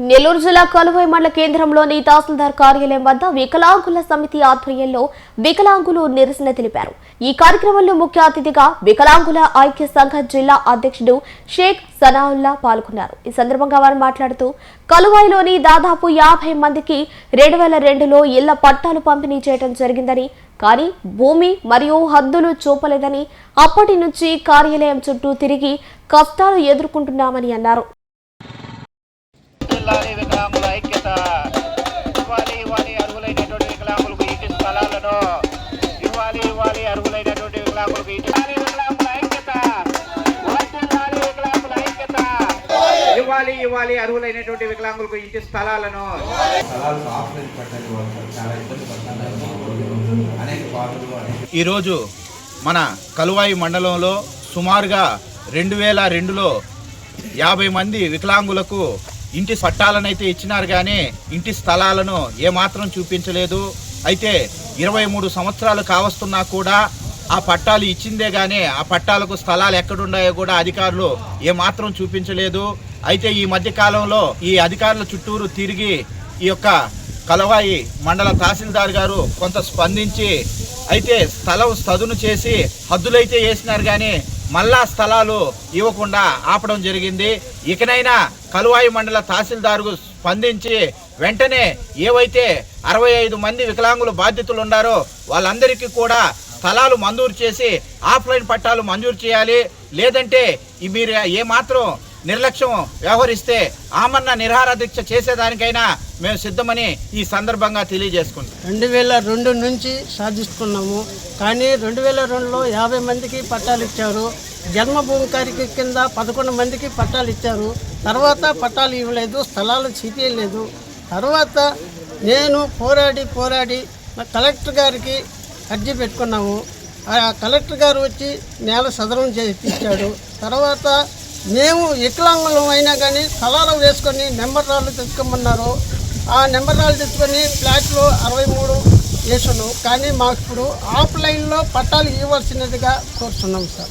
నెల్లూరు జిల్లా కలువై మండల కేంద్రంలోని తహసీల్దార్ కార్యాలయం వద్ద వికలాంగుల సమితి ఆధ్వర్యంలో వికలాంగులు నిరసన తెలిపారు. ఈ కార్యక్రమంలో ముఖ్య అతిథిగా వికలాంగుల ఐక్య సంఘ జిల్లా అధ్యక్షుడు షేక్ సనావుల్లా పాల్గొన్నారు. ఈ సందర్భంగా వారు మాట్లాడుతూ కలువైలోని దాదాపు 50 మందికి 2002లో ఇళ్ల పట్టాలు పంపిణీ చేయడం జరిగిందని, కానీ భూమి మరియు హద్దులు చూపలేదని, అప్పటి నుంచి కార్యాలయం చుట్టూ తిరిగి కష్టాలు ఎదుర్కొంటున్నామని అన్నారు. వికలాంగుల ఐక్యత ఇవ్వాలి అర్హులైనటువంటి వికలాంగులకు ఇంటి స్థలాలను ఇవ్వాలి అర్హులైనటువంటి వికలాంగులకు ఇంటి వికలాంగుల ఐక్యత వికలాంగుల ఐక్యత ఇవ్వాలి అర్హులైనటువంటి వికలాంగులకు ఇంటి స్థలాలను ఈరోజు మన కలువాయి మండలంలో సుమారుగా 2002లో 50 మంది వికలాంగులకు ఇంటి పట్టాలనైతే ఇచ్చినారు, కానీ ఇంటి స్థలాలను ఏమాత్రం చూపించలేదు. అయితే 23 సంవత్సరాలు కావస్తున్నా కూడా ఆ పట్టాలు ఇచ్చిందే కానీ ఆ పట్టాలకు స్థలాలు ఎక్కడున్నాయో కూడా అధికారులు ఏమాత్రం చూపించలేదు. అయితే ఈ మధ్య కాలంలో ఈ అధికారుల చుట్టూరు తిరిగి ఈ యొక్క కలువాయి మండల తహసీల్దార్ గారు కొంత స్పందించి అయితే స్థలం సదును చేసి హద్దులైతే వేసినారు, కానీ మళ్ళా స్థలాలు ఇవ్వకుండా ఆపడం జరిగింది. ఇకనైనా కలువాయి మండల తహసీల్దార్కు స్పందించి వెంటనే ఏవైతే 65 మంది వికలాంగులు బాధితులు ఉన్నారో వాళ్ళందరికీ కూడా స్థలాలు మంజూరు చేసి ఆఫ్లైన్ పట్టాలు మంజూరు చేయాలి. లేదంటే మీరు ఏమాత్రం నిర్లక్ష్యం వ్యవహరిస్తే ఆమరణ నిరాహార దీక్ష చేసేదానికైనా మేము సిద్ధమని ఈ సందర్భంగా తెలియజేసుకుంటాం. 2002 నుంచి సాధిస్తున్నాము, కానీ 2002లో 50 మందికి పట్టాలు ఇచ్చారు. జన్మభూమి కార్యక్రమం కింద 11 మందికి పట్టాలు ఇచ్చారు. తర్వాత పట్టాలు ఇవ్వలేదు, స్థలాలు చూపించలేదు. తర్వాత నేను పోరాడి కలెక్టర్ గారికి అర్జీ పెట్టుకున్నాము. ఆ కలెక్టర్ గారు వచ్చి నేల సదరం చేయించాడు. తర్వాత మేము వికలాంగులం అయినా కానీ స్థలాలు వేసుకొని నెంబర్ రాళ్ళు తెచ్చుకోమన్నారు. ఆ నెంబర్ రాళ్ళు తెచ్చుకొని ఫ్లాట్లో 63 వేసాను, కానీ మాకు ఇప్పుడు ఆఫ్లైన్లో పట్టాలు ఇవ్వాల్సినదిగా కోరుతున్నాం సార్.